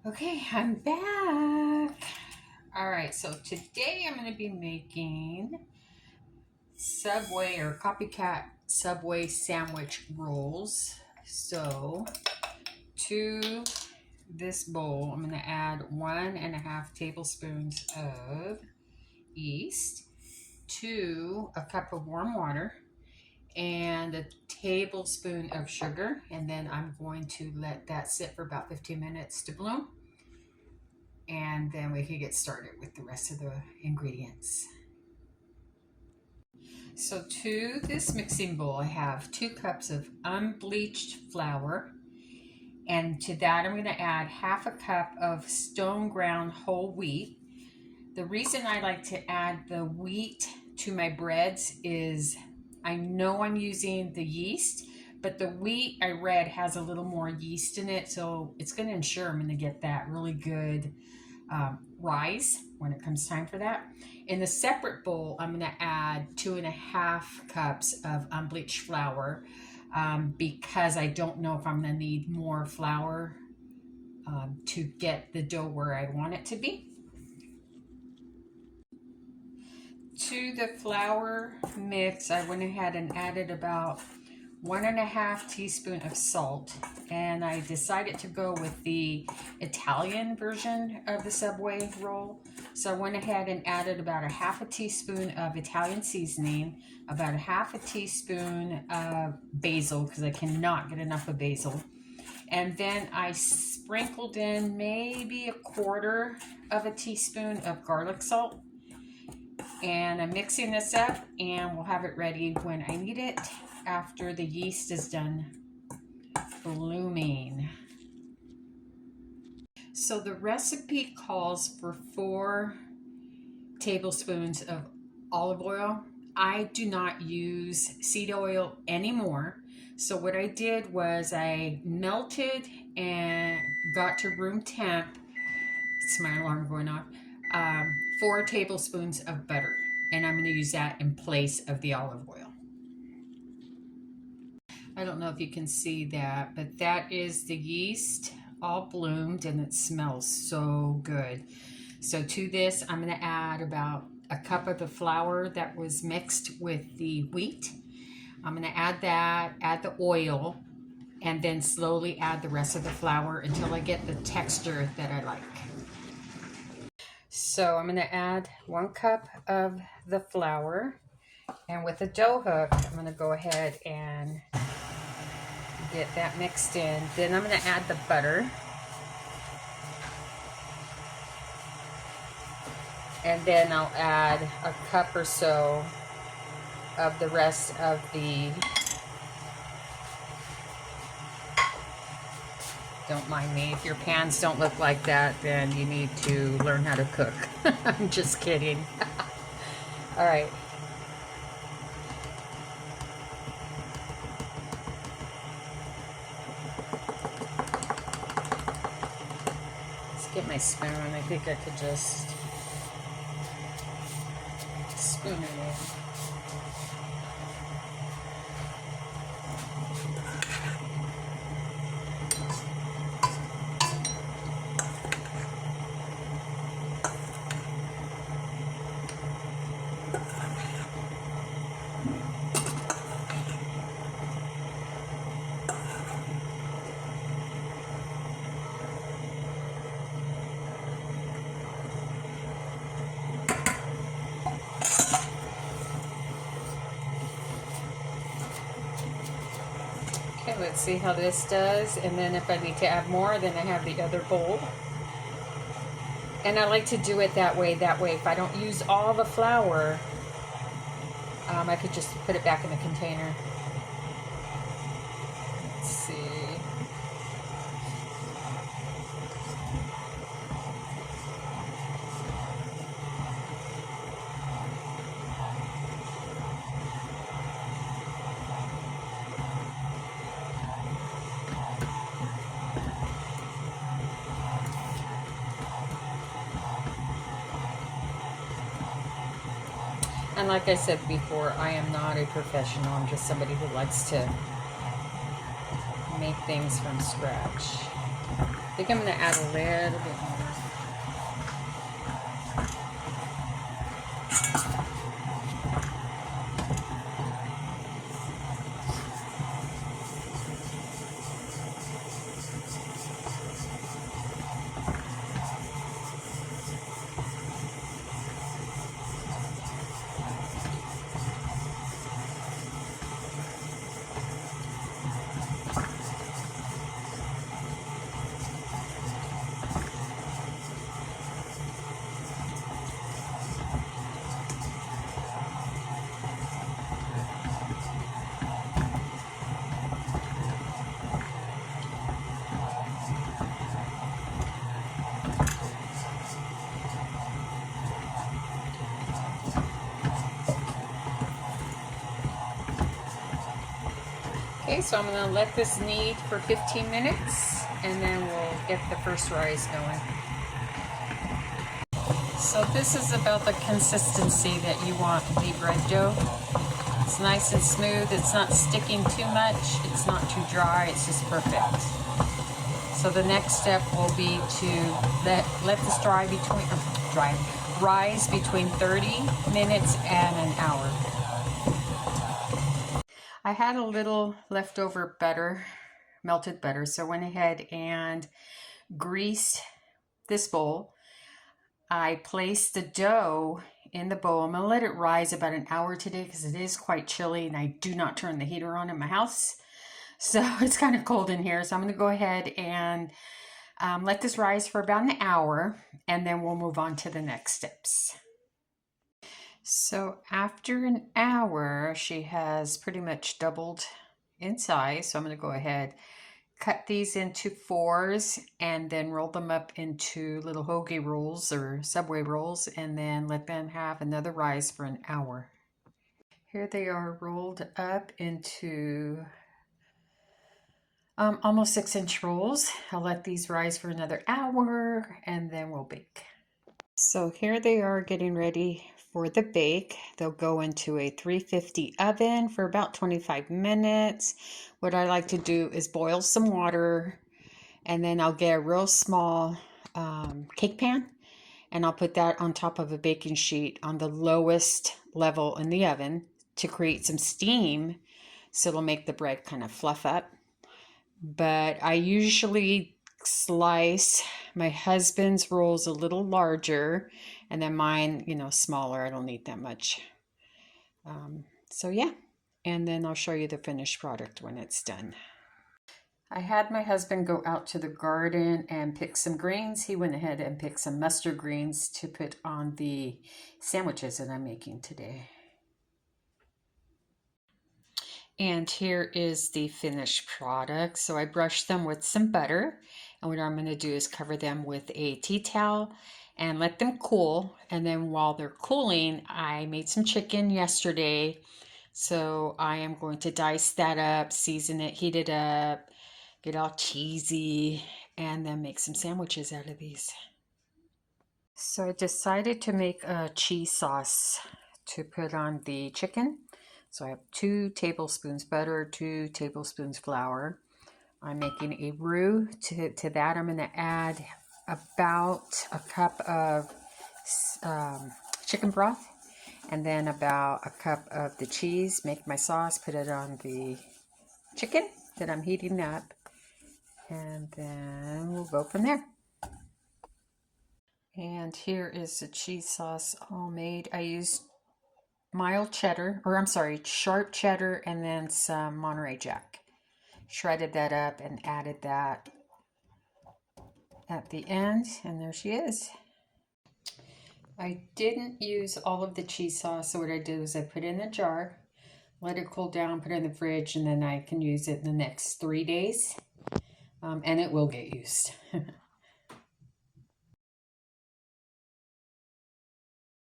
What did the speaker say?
Okay, I'm back. All right, so today I'm going to be making Subway or Copycat Subway sandwich rolls. So to this bowl, I'm going to add 1.5 tablespoons of yeast, to a cup of warm water, and a tablespoon of sugar. And then I'm going to let that sit for about 15 minutes to bloom. And then we can get started with the rest of the ingredients. So to this mixing bowl, I have 2 cups of unbleached flour. And to that, I'm going to add 1/2 cup of stone ground whole wheat. The reason I like to add the wheat to my breads is I know I'm using the yeast, but the wheat I read has a little more yeast in it. So it's going to ensure I'm going to get that really good rise when it comes time for that. In the separate bowl, I'm going to add 2.5 cups of unbleached flour because I don't know if I'm going to need more flour to get the dough where I want it to be. To the flour mix, I went ahead and added about 1.5 teaspoons of salt, and I decided to go with the Italian version of the Subway roll. So I went ahead and added about 1/2 teaspoon of Italian seasoning, about 1/2 teaspoon of basil, because I cannot get enough of basil. And then I sprinkled in maybe 1/4 of a teaspoon of garlic salt. And I'm mixing this up, and we'll have it ready when I need it after the yeast is done blooming. So the recipe calls for 4 tablespoons of olive oil. I do not use seed oil anymore. So what I did was I melted and got to room temp. It's my alarm going off. 4 tablespoons of butter, and I'm going to use that in place of the olive oil. I don't know if you can see that, but that is the yeast all bloomed, and it smells so good. So to this, I'm going to add about 1 cup of the flour that was mixed with the wheat. I'm going to add that, add the oil, and then slowly add the rest of the flour until I get the texture that I like. So I'm going to add 1 cup of the flour, and with a dough hook, I'm going to go ahead and get that mixed in. Then I'm going to add the butter, and then I'll add 1 cup or so of the rest of the, don't mind me, if your pans don't look like that, then you need to learn how to cook. I'm just kidding. All right. Let's get my spoon. I think I could just spoon it in. Okay, let's see how this does, and then if I need to add more, then I have the other bowl. And I like to do it that way. If I don't use all the flour, I could just put it back in the container. Let's see. And like I said before, I am not a professional. I'm just somebody who likes to make things from scratch. I think I'm going to add a little bit more. Okay, so I'm going to let this knead for 15 minutes and then we'll get the first rise going. So this is about the consistency that you want the bread dough. It's nice and smooth, it's not sticking too much, it's not too dry, it's just perfect. So the next step will be to let this rise between 30 minutes and an hour. I had a little leftover butter, melted butter, so I went ahead and greased this bowl. I placed the dough in the bowl. I'm going to let it rise about an hour today because it is quite chilly and I do not turn the heater on in my house. So it's kind of cold in here. So I'm going to go ahead and let this rise for about an hour and then we'll move on to the next steps. So after an hour, she has pretty much doubled in size. So I'm going to go ahead, cut these into 4s and then roll them up into little hoagie rolls or Subway rolls and then let them have another rise for an hour. Here they are rolled up into almost 6-inch rolls. I'll let these rise for another hour and then we'll bake. So here they are getting ready for the bake. They'll go into a 350 oven for about 25 minutes. What I like to do is boil some water and then I'll get a real small cake pan and I'll put that on top of a baking sheet on the lowest level in the oven to create some steam so it'll make the bread kind of fluff up. But I usually slice my husband's rolls a little larger and then mine, smaller. I don't need that much. So yeah, and then I'll show you the finished product when it's done. I had my husband go out to the garden and pick some greens. He went ahead and picked some mustard greens to put on the sandwiches that I'm making today. And here is the finished product. So I brushed them with some butter. And what I'm going to do is cover them with a tea towel and let them cool. And then while they're cooling, I made some chicken yesterday. So I am going to dice that up, season it, heat it up, get all cheesy, and then make some sandwiches out of these. So I decided to make a cheese sauce to put on the chicken. So I have 2 tablespoons butter, 2 tablespoons flour. I'm making a roux. To that, I'm going to add about a cup of chicken broth and then about a cup of the cheese. Make my sauce, put it on the chicken that I'm heating up, and then we'll go from there. And here is the cheese sauce all made. I used sharp cheddar and then some Monterey Jack. Shredded that up and added that at the end, and there she is. I didn't use all of the cheese sauce, so what I did was I put it in a jar, let it cool down, put it in the fridge, and then I can use it in the next 3 days, and it will get used.